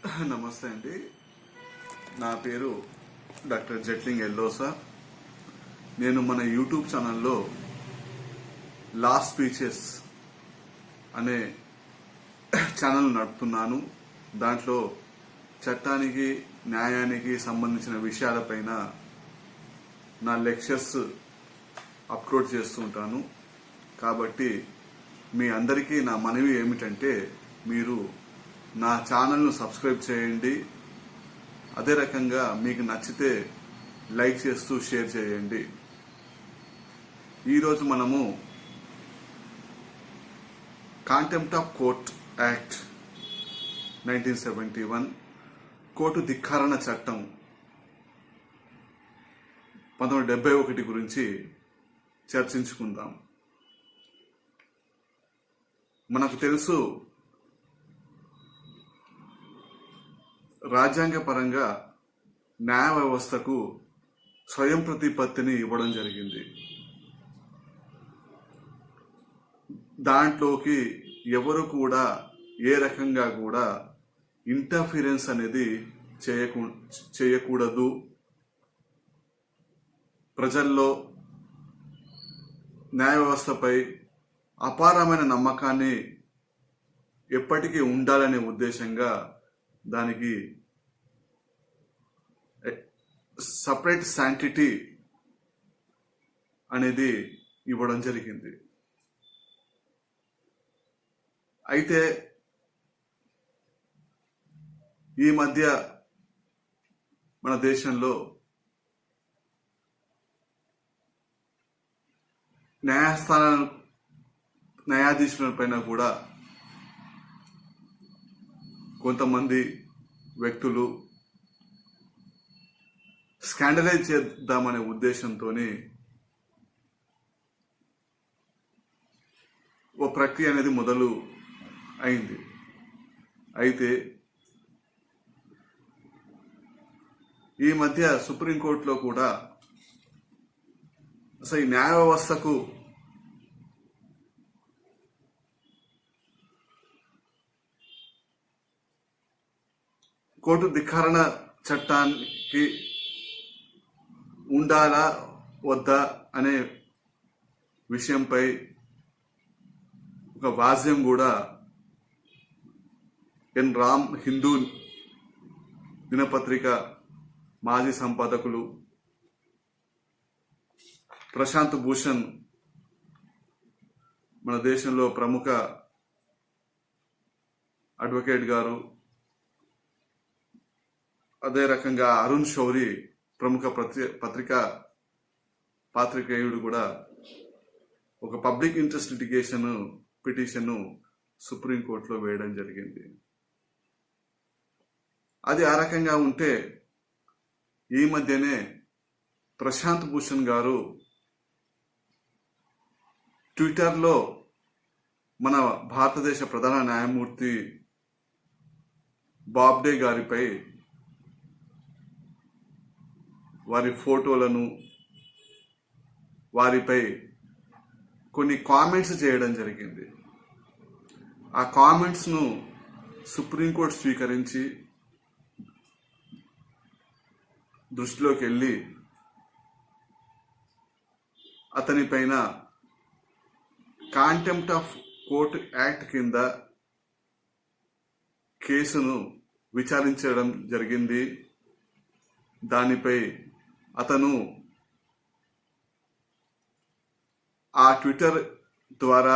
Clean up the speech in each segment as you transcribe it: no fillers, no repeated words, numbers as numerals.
నమస్తే అండి. నా పేరు డాక్టర్ జెట్లింగ్ ఎల్లోసా. నేను మన యూట్యూబ్ ఛానల్లో లా స్పీచెస్ అనే ఛానల్ నడుపుతున్నాను. దాంట్లో చట్టానికి న్యాయానికి సంబంధించిన విషయాలపైన నా లెక్చర్స్ అప్లోడ్ చేస్తుంటాను. కాబట్టి మీ అందరికీ నా మనవి ఏమిటంటే, మీరు నా ఛానల్ను సబ్స్క్రైబ్ చేయండి. అదే రకంగా మీకు నచ్చితే లైక్ చేస్తూ షేర్ చేయండి. ఈరోజు మనము contempt of court act 1971 court ధిక్కరణ చట్టం 1971 గురించి చర్చించుకుందాం. మనకు తెలుసు, రాజ్యాంగ పరంగా న్యాయ వ్యవస్థకు స్వయం ప్రతిపత్తిని ఇవ్వడం జరిగింది. దాంట్లోకి ఎవరు కూడా ఏ రకంగా కూడా ఇంటర్ఫీరెన్స్ అనేది చేయకూడదు. ప్రజల్లో న్యాయ వ్యవస్థపై అపారమైన నమ్మకాన్ని ఎప్పటికీ ఉండాలనే ఉద్దేశంగా దానికి సపరేట్ శాంటిటీ అనేది ఇవ్వడం జరిగింది. అయితే ఈ మధ్య మన దేశంలో న్యాయాధీశులపైన కూడా కొంతమంది వ్యక్తులు స్కాండలైజ్ చేద్దామనే ఉద్దేశంతో ఓ ప్రక్రియ అనేది మొదలు అయింది. అయితే ఈ మధ్య సుప్రీంకోర్టులో కూడా అసలు ఈ న్యాయ వ్యవస్థకు కోర్టు ధిక్కరణ చట్టానికి ఉండాలా వద్దా అనే విషయంపై ఒక వాద్యం కూడా ఎన్ రామ్ హిందూ దినపత్రిక మాజీ సంపాదకులు ప్రశాంత్ భూషణ్, మన దేశంలో ప్రముఖ అడ్వకేట్ గారు, అదే రకంగా అరుణ్ శౌరి ప్రముఖ పత్రికా పాత్రికేయుడు కూడా ఒక పబ్లిక్ ఇంట్రెస్ట్ పిటిషన్ సుప్రీంకోర్టులో వేయడం జరిగింది. అది ఆ రకంగా ఉంటే, ఈ మధ్యనే ప్రశాంత్ భూషణ్ గారు ట్విట్టర్లో మన భారతదేశ ప్రధాన న్యాయమూర్తి బాబ్డే గారిపై వారి ఫోటోలను, వారిపై కొన్ని కామెంట్స్ చేయడం జరిగింది. ఆ కామెంట్స్ను సుప్రీంకోర్టు స్వీకరించి దృష్టిలోకి వెళ్ళి అతనిపైన కాంటెంప్ట్ ఆఫ్ కోర్ట్ యాక్ట్ కింద కేసును విచారించడం జరిగింది. దానిపై అతను ఆ ట్విట్టర్ ద్వారా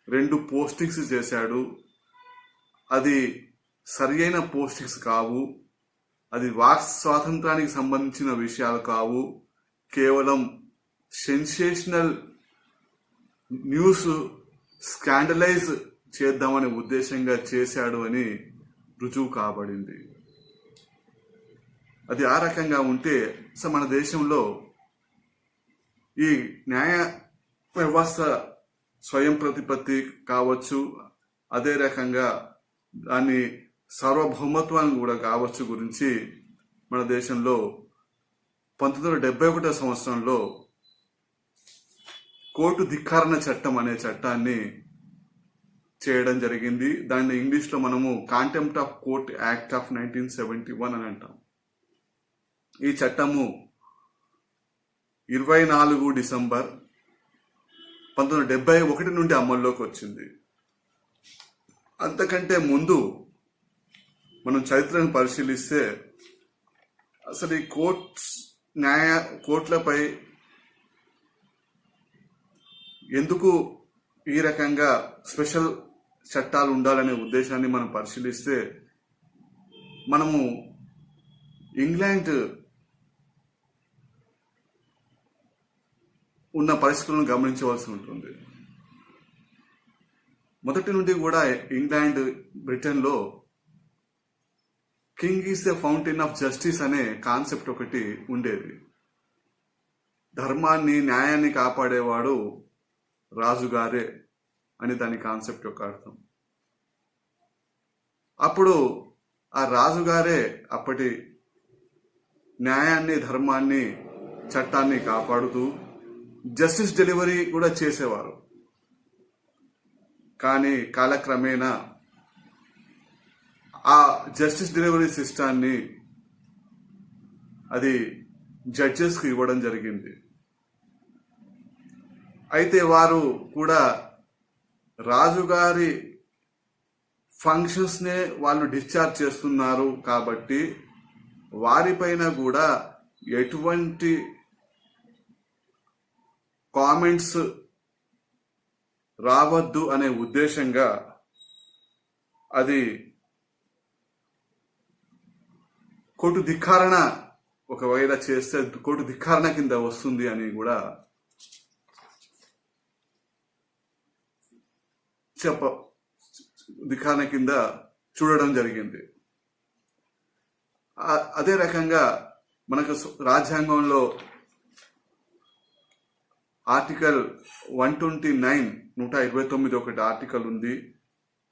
2 పోస్టింగ్స్ చేశాడు. అది సరియైన పోస్టింగ్స్ కావు, అది వాక్ స్వాతంత్రానికి సంబంధించిన విషయాలు కావు, కేవలం సెన్సేషనల్ న్యూస్ స్కాండలైజ్ చేద్దామనే ఉద్దేశంగా చేశాడు అని రుజువు కాబడింది. అది ఆ రకంగా ఉంటే మన దేశంలో ఈ న్యాయ వ్యవస్థ స్వయం ప్రతిపత్తి కావచ్చు, అదే రకంగా దాని సార్వభౌమత్వాన్ని కూడా కావచ్చు గురించి మన దేశంలో 1971 సంవత్సరంలో కోర్టు ధిక్కరణ చట్టం అనే చట్టాన్ని చేయడం జరిగింది. దాన్ని ఇంగ్లీష్లో మనము contempt of court act of 1971 అని అంటాం. ఈ చట్టము 24 డిసెంబర్ 1971 నుండి అమల్లోకి వచ్చింది. అంతకంటే ముందు మనం చరిత్రను పరిశీలిస్తే అసలు ఈ కోర్టులపై ఎందుకు ఈ రకంగా స్పెషల్ చట్టాలు ఉండాలనే ఉద్దేశాన్ని మనం పరిశీలిస్తే మనము ఇంగ్లాండ్ ఉన్న పరిస్థితులను గమనించవలసి ఉంటుంది. మొదటి నుండి కూడా ఇంగ్లాండ్, బ్రిటన్లో king is the fountain of justice అనే కాన్సెప్ట్ ఒకటి ఉండేది. ధర్మాన్ని, న్యాయాన్ని కాపాడేవాడు రాజుగారే అని దాని కాన్సెప్ట్ యొక్క అర్థం. అప్పుడు ఆ రాజుగారే అప్పటి న్యాయాన్ని, ధర్మాన్ని, చట్టాన్ని కాపాడుతూ జస్టిస్ డెలివరీ కూడా చేసేవారు. కానీ కాలక్రమేణా ఆ జస్టిస్ డెలివరీ సిస్టాన్ని అది జడ్జెస్కి ఇవ్వడం జరిగింది. అయితే వారు కూడా రాజుగారి ఫంక్షన్స్నే వాళ్ళు డిశ్చార్జ్ చేస్తున్నారు కాబట్టి వారిపైన కూడా ఎటువంటి కామెంట్స్ రావద్దు అనే ఉద్దేశంగా అది కోర్టు ధిక్కారణ ఒకవేళ చేస్తే కోర్టు ధిక్కారణ కింద వస్తుంది అని కూడా ధిక్కారణ కింద చూడడం జరిగింది. అదే రకంగా మనకు రాజ్యాంగంలో ఆర్టికల్ 129 129 ఒకటి ఆర్టికల్ ఉంది.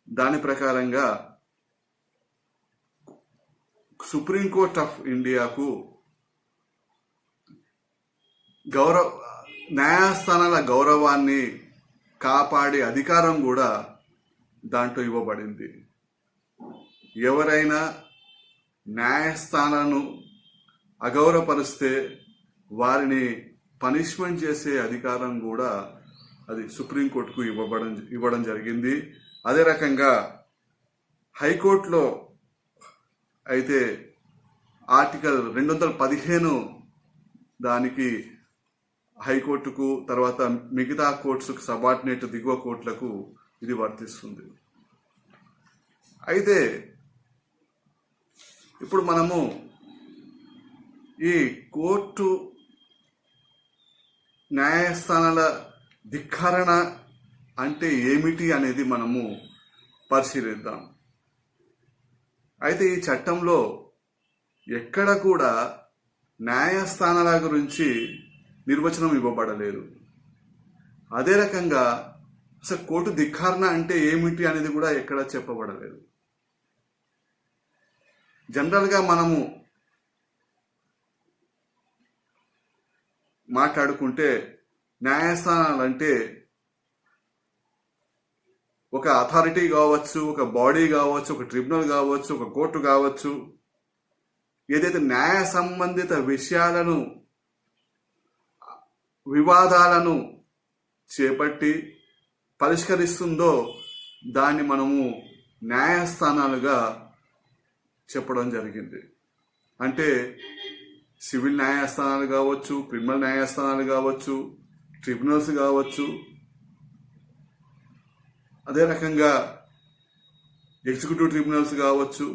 దాని ప్రకారంగా సుప్రీంకోర్ట్ ఆఫ్ ఇండియాకు న్యాయస్థానాల గౌరవాన్ని కాపాడే అధికారం కూడా దాంట్లో ఇవ్వబడింది. ఎవరైనా న్యాయస్థానాలను అగౌరవపరిస్తే వారిని పనిష్మెంట్ చేసే అధికారం కూడా అది సుప్రీంకోర్టుకు ఇవ్వడం జరిగింది. అదే రకంగా హైకోర్టులో అయితే ఆర్టికల్ 215 దానికి హైకోర్టుకు, తర్వాత మిగతా కోర్ట్స్కు సబార్డినేట్ దిగువ కోర్టులకు ఇది వర్తిస్తుంది. అయితే ఇప్పుడు మనము ఈ కోర్టు న్యాయస్థానాల ధిక్కారణ అంటే ఏమిటి అనేది మనము పరిశీలిద్దాం. అయితే ఈ చట్టంలో ఎక్కడ కూడా న్యాయస్థానాల గురించి నిర్వచనం ఇవ్వబడలేదు. అదే రకంగా అసలు కోర్టు ధిక్కారణ అంటే ఏమిటి అనేది కూడా ఎక్కడ చెప్పబడలేదు. జనరల్గా మనము మాట్లాడుకుంటే న్యాయస్థానాలు అంటే ఒక అథారిటీ కావచ్చు, ఒక బాడీ కావచ్చు, ఒక ట్రిబ్యునల్ కావచ్చు, ఒక కోర్టు కావచ్చు, ఏదైతే న్యాయ సంబంధిత విషయాలను, వివాదాలను చేపట్టి పరిష్కరిస్తుందో దాన్ని మనము న్యాయస్థానాలుగా చెప్పడం జరిగింది. అంటే సివిల్ న్యాయస్థానాలు కావచ్చు, క్రిమినల్ న్యాయస్థానాలు కావచ్చు, ట్రిబ్యునల్స్ కావచ్చు, అదే రకంగా ఎగ్జిక్యూటివ్ ట్రిబ్యునల్స్ కావచ్చు,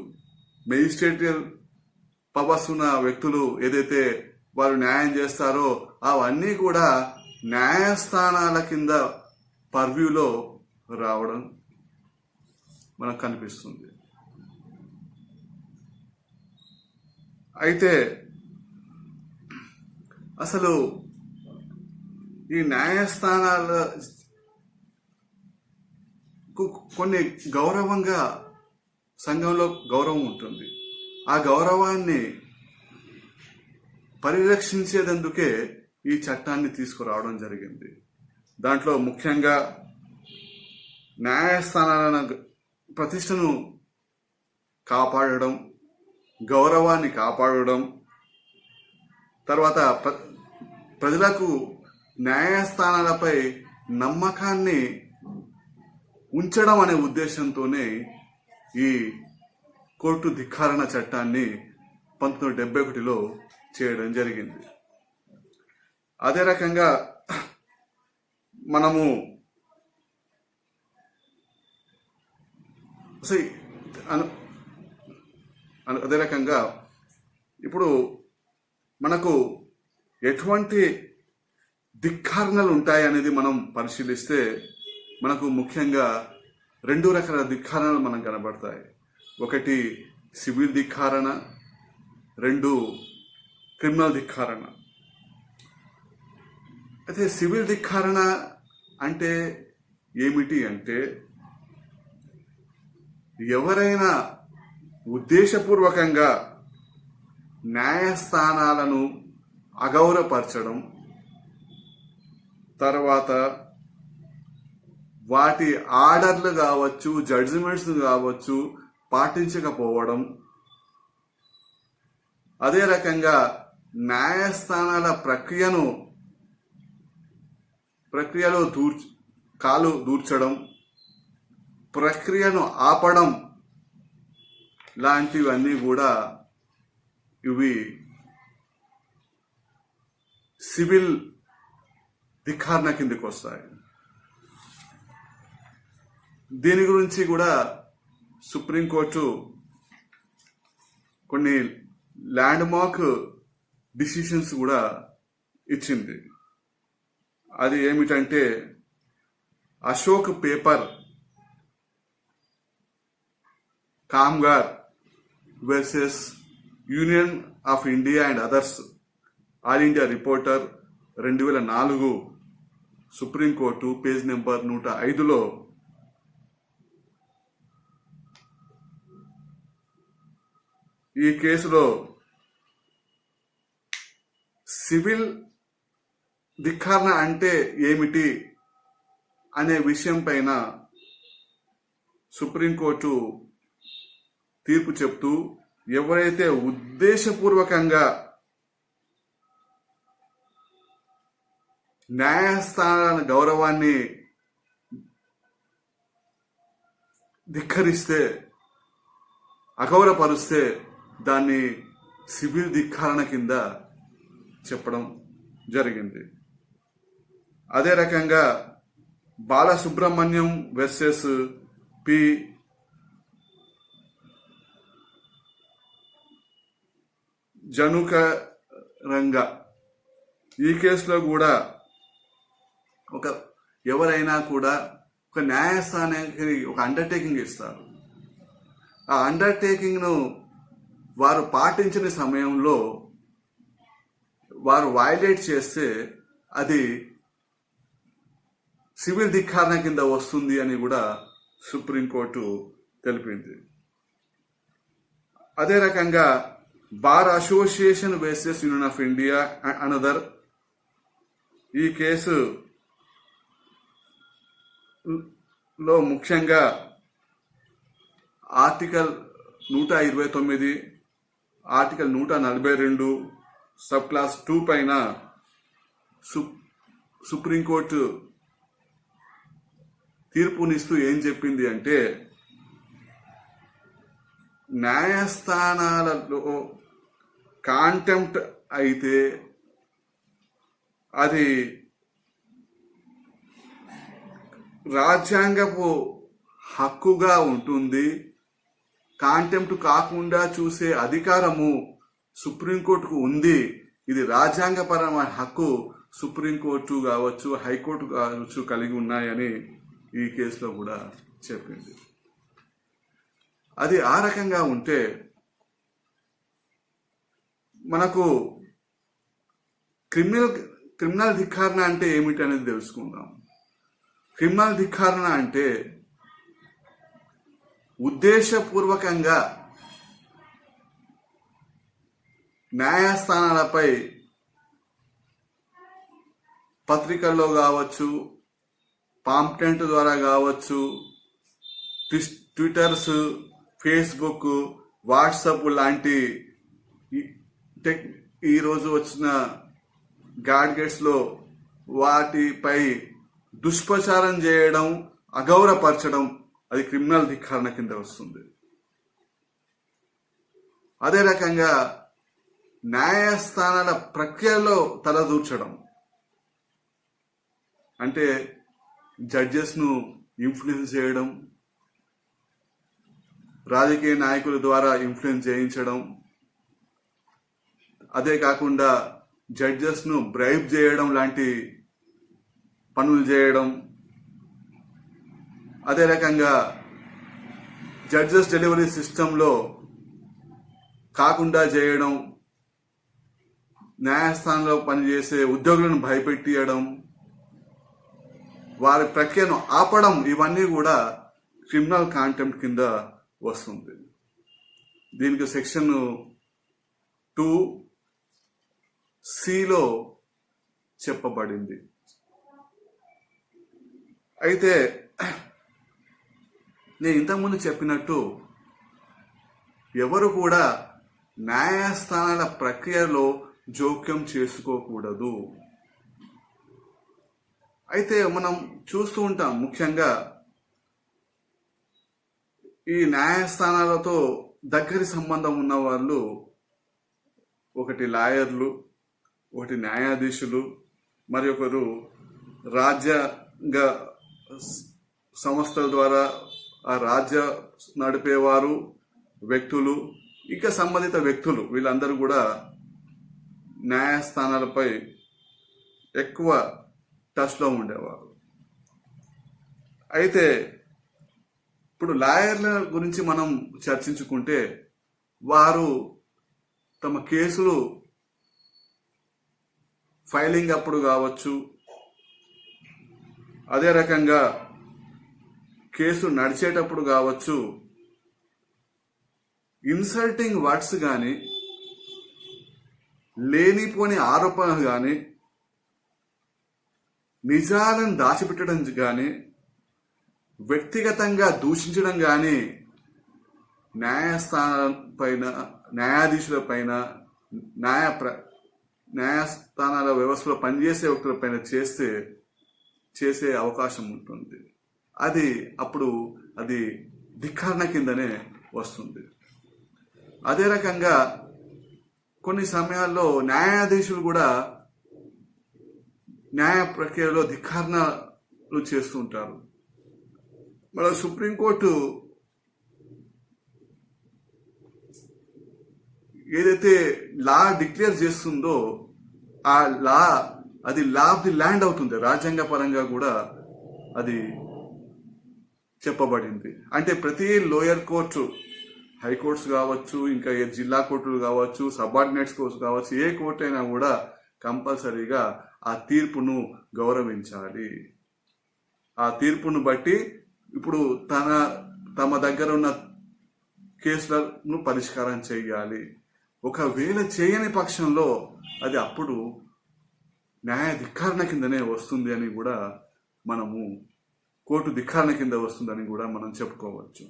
మెజిస్ట్రేటియల్ పవర్స్ ఉన్న వ్యక్తులు ఏదైతే వారు న్యాయం చేస్తారో అవన్నీ కూడా న్యాయస్థానాల కింద పర్వ్యూలో రావడం మనకు కనిపిస్తుంది. అయితే అసలు ఈ న్యాయస్థానాల కొన్ని గౌరవంగా సంఘంలో గౌరవం ఉంటుంది. ఆ గౌరవాన్ని పరిరక్షించేందుకే ఈ చట్టాన్ని తీసుకురావడం జరిగింది. దాంట్లో ముఖ్యంగా న్యాయస్థానాల ప్రతిష్టను కాపాడడం, గౌరవాన్ని కాపాడడం, తర్వాత ప్రజలకు న్యాయస్థానాలపై నమ్మకాన్ని ఉంచడం అనే ఉద్దేశంతోనే ఈ కోర్టు ధిక్కారణ చట్టాన్ని 1971లో చేయడం జరిగింది. అదే రకంగా మనము అదే రకంగా ఇప్పుడు మనకు ఎటువంటి ధిక్కారణలు ఉంటాయి అనేది మనం పరిశీలిస్తే మనకు ముఖ్యంగా 2 రకాల ధిక్కారణలు మనకు కనబడతాయి. ఒకటి సివిల్ ధిక్కారణ, 2 క్రిమినల్ ధిక్కారణ. అయితే సివిల్ ధిక్కారణ అంటే ఏమిటి అంటే, ఎవరైనా ఉద్దేశపూర్వకంగా న్యాయస్థానాలను అగౌరవపరచడం, తర్వాత వాటి ఆర్డర్లు కావచ్చు, జడ్జిమెంట్స్ కావచ్చు పాటించకపోవడం, అదే రకంగా న్యాయస్థానాల ప్రక్రియలో కాలు దూర్చడం, ప్రక్రియను ఆపడం లాంటివన్నీ కూడా ఇవి సివిల్ ధిక్కారణ కిందకి వస్తాయి. దీని గురించి కూడా సుప్రీంకోర్టు కొన్ని ల్యాండ్ మార్క్ డిసిషన్స్ కూడా ఇచ్చింది. అది ఏమిటంటే, Ashok paper Kamgar versus union of India and others, all India reporter 2004 supreme court page number 105లో ఈ కేసులో సివిల్ ధిక్కారణ అంటే ఏమిటి అనే విషయం పైన సుప్రీంకోర్టు తీర్పు చెప్తూ, ఎవరైతే ఉద్దేశపూర్వకంగా న్యాయస్థానాల గౌరవాన్ని ధిక్కరిస్తే, అగౌరవపరుస్తే దాన్ని సివిల్ ధిక్కారణ కింద చెప్పడం జరిగింది. అదే రకంగా బాలసుబ్రహ్మణ్యం వర్సెస్ పి జనుకరంగ, ఈ కేసులో కూడా ఎవరైనా కూడా ఒక న్యాయస్థానానికి ఒక అండర్టేకింగ్ ఇస్తారు. ఆ అండర్టేకింగ్ను వారు పాటించిన సమయంలో వారు వైలేట్ చేస్తే అది సివిల్ ధిక్కారణ కింద వస్తుంది అని కూడా సుప్రీంకోర్టు తెలిపింది. అదే రకంగా bar association versus union of India another, ఈ కేసులో ముఖ్యంగా ఆర్టికల్ 129, ఆర్టికల్ 142 సబ్ క్లాస్ 2 పైన సుప్రీంకోర్టు తీర్పునిస్తూ ఏం చెప్పింది అంటే, న్యాయస్థానాలలో కాంటెంప్ట్ అయితే అది రాజ్యాంగపు హక్కుగా ఉంటుంది. కాంటెంప్ట్ కాకుండా చూసే అధికారము సుప్రీంకోర్టుకు ఉంది. ఇది రాజ్యాంగపరమైన హక్కు సుప్రీంకోర్టు కావచ్చు, హైకోర్టు కావచ్చు కలిగి ఉన్నాయని ఈ కేసులో కూడా చెప్పింది. అది ఆ రకంగా ఉంటే మనకు క్రిమినల్ ధిక్కారణ అంటే ఏమిటి అనేది తెలుసుకుందాం. క్రిమినల్ ధిక్కారణ అంటే ఉద్దేశపూర్వకంగా పాంప్లెంట్ ద్వారా కావచ్చు, ట్విట్టర్స్, ఫేస్బుక్, వాట్సాప్ లాంటి ఈరోజు వచ్చిన గాడ్గెట్స్లో వాటిపై దుష్ప్రచారం చేయడం, అగౌరవపరచడం అది క్రిమినల్ ధిక్కరణ కింద వస్తుంది. అదే రకంగా న్యాయస్థానాల ప్రక్రియలో తలదూర్చడం అంటే జడ్జెస్ను ఇన్ఫ్లుయెన్స్ చేయడం, రాజకీయ నాయకుల ద్వారా ఇన్ఫ్లుయెన్స్ చేయించడం, అదే కాకుండా జడ్జెస్ను బ్రైబ్ చేయడం లాంటి పనులు చేయడం, అదే రకంగా జడ్జెస్ డెలివరీ సిస్టంలో కాకుండా చేయడం, న్యాయస్థానంలో పనిచేసే ఉద్యోగులను భయపెట్టియడం, వారి ప్రక్రియను ఆపడం, ఇవన్నీ కూడా క్రిమినల్ కాంటెంప్ట్ కింద వస్తుంది. దీనికి సెక్షన్ 2(c)లో చెప్పబడింది. అయితే నేను ఇంతకుముందు చెప్పినట్టు ఎవరు కూడా న్యాయస్థానాల ప్రక్రియలో జోక్యం చేసుకోకూడదు. అయితే మనం చూస్తూ ఉంటాం, ముఖ్యంగా ఈ న్యాయస్థానాలతో దగ్గరి సంబంధం ఉన్న వాళ్ళు ఒకటి లాయర్లు, ఒకటి న్యాయాధీశులు, మరి ఒకరు రాజ్యాంగ సంస్థల ద్వారా ఆ రాజ్య నడిపేవారు, వ్యక్తులు, ఇక సంబంధిత వ్యక్తులు, వీళ్ళందరూ కూడా న్యాయస్థానాలపై ఎక్కువ టచ్లో ఉండేవారు. అయితే ఇప్పుడు లాయర్ల గురించి మనం చర్చించుకుంటే వారు తమ కేసులు ఫైలింగ్ అప్పుడు కావచ్చు, అదే రకంగా కేసు నడిచేటప్పుడు కావచ్చు, ఇన్సల్టింగ్ వర్డ్స్ కానీ, లేనిపోని ఆరోపణలు కానీ, నిజాలను దాచిపెట్టడం కానీ, వ్యక్తిగతంగా దూషించడం కానీ న్యాయస్థానం పైన, న్యాయాధీశుల పైన, న్యాయస్థానాల వ్యవస్థలో పనిచేసే వ్యక్తులపైన చేసే అవకాశం ఉంటుంది. అప్పుడు అది ధిక్కరణ కిందనే వస్తుంది. అదే రకంగా కొన్ని సమయాల్లో న్యాయాధీశులు కూడా న్యాయ ప్రక్రియలో ధిక్కరణలు చేస్తుంటారు. మన సుప్రీంకోర్టు ఏదైతే లా డిక్లేర్ చేస్తుందో ఆ లా అది లా ఆఫ్ ది ల్యాండ్ అవుతుంది. రాజ్యాంగ పరంగా కూడా అది చెప్పబడింది. అంటే ప్రతి లోయర్ కోర్టు, హైకోర్ట్స్ కావచ్చు, ఇంకా జిల్లా కోర్టులు కావచ్చు, సబార్డినేట్స్ కోర్ట్స్ కావచ్చు, ఏ కోర్టు అయినా కూడా కంపల్సరీగా ఆ తీర్పును గౌరవించాలి. ఆ తీర్పును బట్టి ఇప్పుడు తమ దగ్గర ఉన్న కేసులను పరిష్కారం చేయాలి. ఒకవేళ చేయని పక్షంలో అది అప్పుడు న్యాయ ధిక్కరణ కిందనే వస్తుంది అని కూడా మనము, కోర్టు ధిక్కరణ కింద వస్తుందని కూడా మనం చెప్పుకోవచ్చు.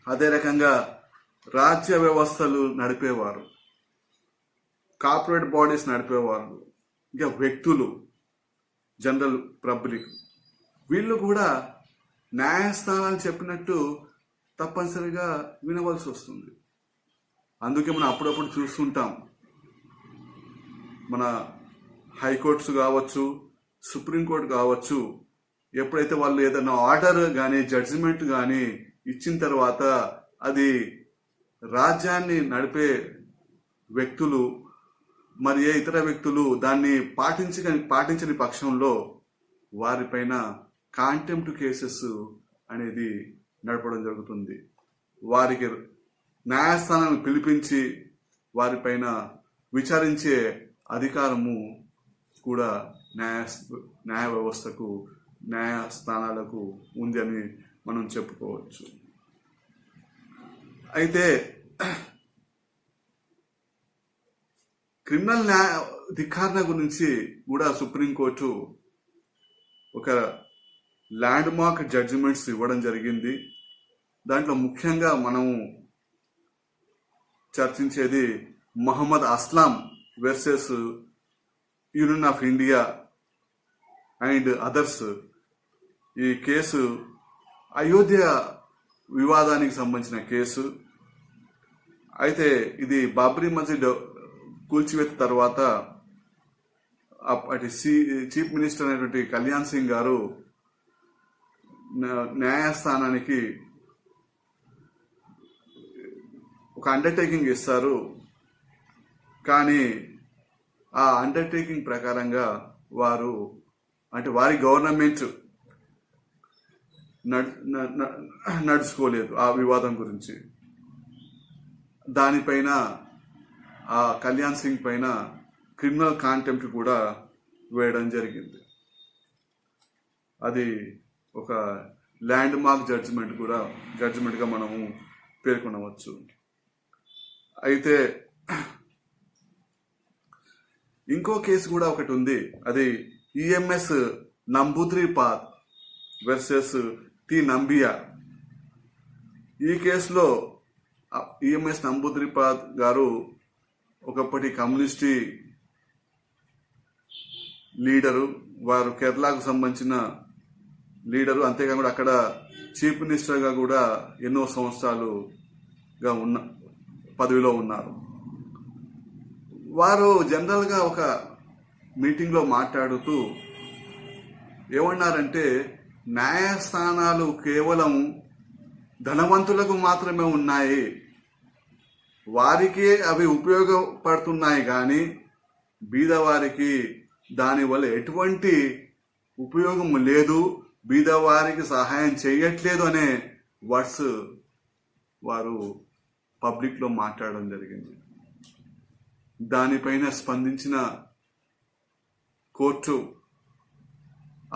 అదే రకంగా రాజ్య వ్యవస్థలు నడిపేవారు, కార్పొరేట్ బాడీస్ నడిపేవారు, ఇంకా వ్యక్తులు, జనరల్ పబ్లిక్, వీళ్ళు కూడా న్యాయస్థానాలు చెప్పినట్టు తప్పనిసరిగా వినవలసి వస్తుంది. అందుకే మనం అప్పుడప్పుడు చూస్తుంటాం, మన హైకోర్ట్స్ కావచ్చు, సుప్రీంకోర్టు కావచ్చు, ఎప్పుడైతే వాళ్ళు ఏదైనా ఆర్డర్ కానీ జడ్జిమెంట్ కానీ ఇచ్చిన తర్వాత అది రాజ్యాన్ని నడిపే వ్యక్తులు మరి ఏ ఇతర వ్యక్తులు దాన్ని పాటించని పక్షంలో వారిపైన కాంటెంప్ట్ కేసెస్ అనేది నడపడం జరుగుతుంది. వారికి న్యాయస్థానాన్ని పిలిపించి వారిపైన విచారించే అధికారము కూడా న్యాయ వ్యవస్థకు, న్యాయస్థానాలకు ఉంది అని మనం చెప్పుకోవచ్చు. అయితే క్రిమినల్ ధిక్కరణ గురించి కూడా సుప్రీంకోర్టు ఒక ల్యాండ్ మార్క్ జడ్జిమెంట్స్ ఇవ్వడం జరిగింది. దాంట్లో ముఖ్యంగా మనము చర్చించేది Mohammad Aslam versus union of India and others. ఈ కేసు అయోధ్య వివాదానికి సంబంధించిన కేసు. అయితే ఇది బాబ్రీ మస్జిద్ కూల్చివేత తర్వాత అప్పటి చీఫ్ మినిస్టర్ అయినటువంటి కళ్యాణ్ సింగ్ గారు న్యాయస్థానానికి ఒక అండర్టేకింగ్ ఇస్తారు. కానీ ఆ అండర్టేకింగ్ ప్రకారంగా వారి గవర్నమెంట్ నడుచుకోలేదు ఆ వివాదం గురించి. దానిపైన ఆ కళ్యాణ్ సింగ్ పైన క్రిమినల్ కాంటెంప్ట్ కూడా వేయడం జరిగింది. అది ఒక ల్యాండ్ మార్క్ జడ్జిమెంట్గా మనము పేర్కొనవచ్చు. అయితే ఇంకో కేసు కూడా ఒకటి ఉంది. అది ఈఎంఎస్ నంబూద్రిపాద్ వర్సెస్ టి నంబియా. ఈ కేసులో ఈఎంఎస్ నంబూద్రిపాద్ గారు ఒకప్పటి కమ్యూనిస్టు లీడరు. వారు కేరళకు సంబంధించిన లీడరు. అంతేకాకుండా అక్కడ చీఫ్ మినిస్టర్గా కూడా ఎన్నో సంవత్సరాలుగా పదవిలో ఉన్నారు. వారు జనరల్గా ఒక మీటింగ్లో మాట్లాడుతూ ఏమన్నారంటే, న్యాయస్థానాలు కేవలం ధనవంతులకు మాత్రమే ఉన్నాయి, వారికే అవి ఉపయోగపడుతున్నాయి, కానీ బీదవారికి దానివల్ల ఎటువంటి ఉపయోగం లేదు, బీదవారికి సహాయం చేయట్లేదు అనే వర్డ్స్ వారు పబ్లిక్లో మాట్లాడడం జరిగింది. దానిపైన స్పందించిన కోర్టు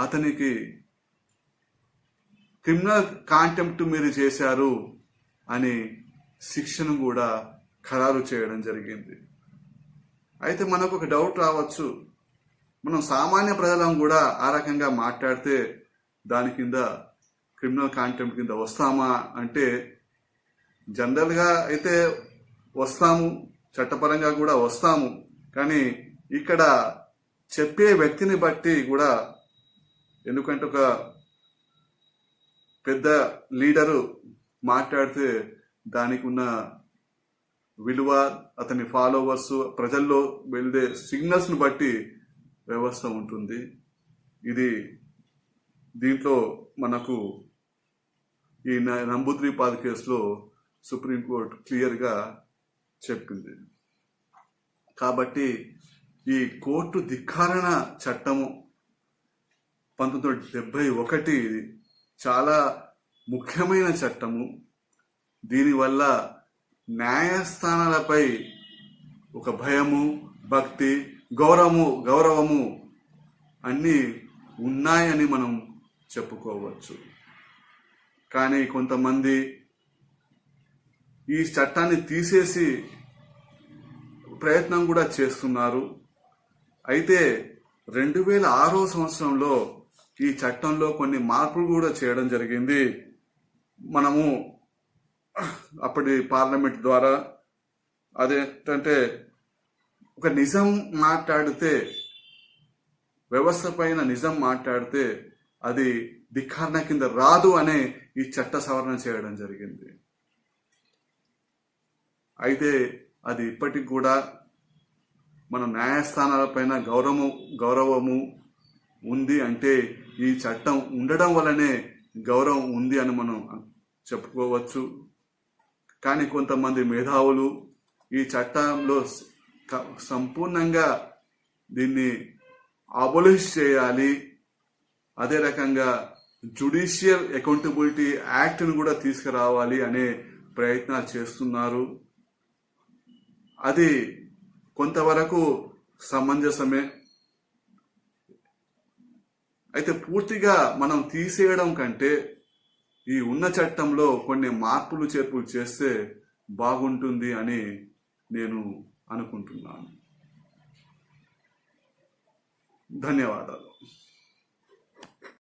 అతనికి క్రిమినల్ కాంటెంప్ట్ మీరు చేశారు అని శిక్షను కూడా ఖరారు చేయడం జరిగింది. అయితే మనకు ఒక డౌట్ రావచ్చు, మనం సామాన్య ప్రజలం కూడా ఆ రకంగా మాట్లాడితే దాని కింద క్రిమినల్ కాంటెంప్ట్ కింద వస్తామా అంటే, జనరల్గా అయితే వస్తాము, చట్టపరంగా కూడా వస్తాము. కానీ ఇక్కడ చెప్పే వ్యక్తిని బట్టి కూడా, ఎందుకంటే ఒక పెద్ద లీడరు మాట్లాడితే దానికి ఉన్న విలువ, అతని ఫాలోవర్స్, ప్రజల్లో వెళ్ళే సిగ్నల్స్ను బట్టి వ్యవస్థ ఉంటుంది. దీంట్లో మనకు ఈ నంబూద్రిపాద్ కేసులో సుప్రీంకోర్టు క్లియర్గా చెప్పింది. కాబట్టి ఈ కోర్టు ధిక్కారణ చట్టము 1971 ఇది చాలా ముఖ్యమైన చట్టము. దీనివల్ల న్యాయస్థానాలపై ఒక భయము, భక్తి, గౌరవము అన్నీ ఉన్నాయని మనం చెప్పుకోవచ్చు. కానీ కొంతమంది ఈ చట్టాన్ని తీసేసి ప్రయత్నం కూడా చేస్తున్నారు. అయితే 2006 సంవత్సరంలో ఈ చట్టంలో కొన్ని మార్పులు కూడా చేయడం జరిగింది. మనము అప్పటి పార్లమెంట్ ద్వారా అదేంటంటే, ఒక నిజం మాట్లాడితే, వ్యవస్థ పైన నిజం మాట్లాడితే అది ధిక్కారణ కింద రాదు అనే ఈ చట్ట సవరణ చేయడం జరిగింది. అయితే అది ఇప్పటికి కూడా మన న్యాయస్థానాలపైన గౌరవము ఉంది అంటే ఈ చట్టం ఉండడం వల్లనే గౌరవం ఉంది అని మనం చెప్పుకోవచ్చు. కానీ కొంతమంది మేధావులు ఈ చట్టంలో సంపూర్ణంగా దీన్ని అబోలిష్ చేయాలి, అదే రకంగా జ్యుడిషియల్ అకౌంటబిలిటీ యాక్ట్ను కూడా తీసుకురావాలి అనే ప్రయత్నాలు చేస్తున్నారు. అది కొంతవరకు సమంజసమే. అయితే పూర్తిగా మనం తీసేయడం కంటే ఈ ఉన్న చట్టంలో కొన్ని మార్పులు చేర్పులు చేస్తే బాగుంటుంది అని నేను అనుకుంటున్నాను. ధన్యవాదాలు.